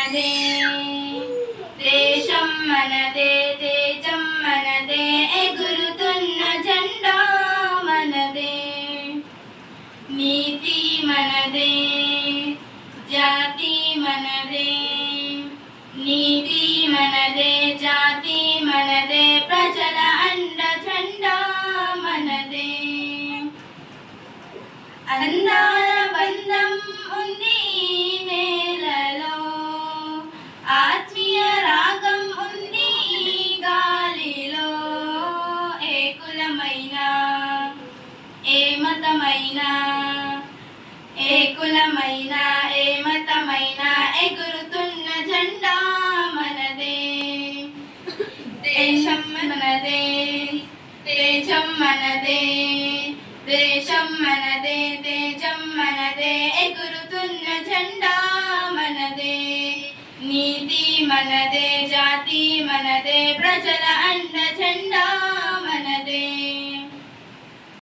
మనదే, దేశం మనదే, తేజం మనదే, ఎగురుతున్న జెండా మనదే. నీతి మనదే, జాతి మనదే, నీతి మనదే, జాతి మనదే, ప్రజల అండ జెండా మనదే. అందాల బంధం ఉంది నేలలో, ఆత్మీయ రాగం ఉంది గాలిలో. ఏ కులమైనా, ఏ మతమైనా, ఏ కులమైనా, ఏ మతమైనా, ఎగురుతున్న జెండా మనదే. దేశం మనదే, తేజం మనదే, దేశం మనదే, తేజం మనదే, ఎగురుతున్న జెండా మనదే. నీతి మనదే, జాతి మనదే, ప్రజల అండ జెండా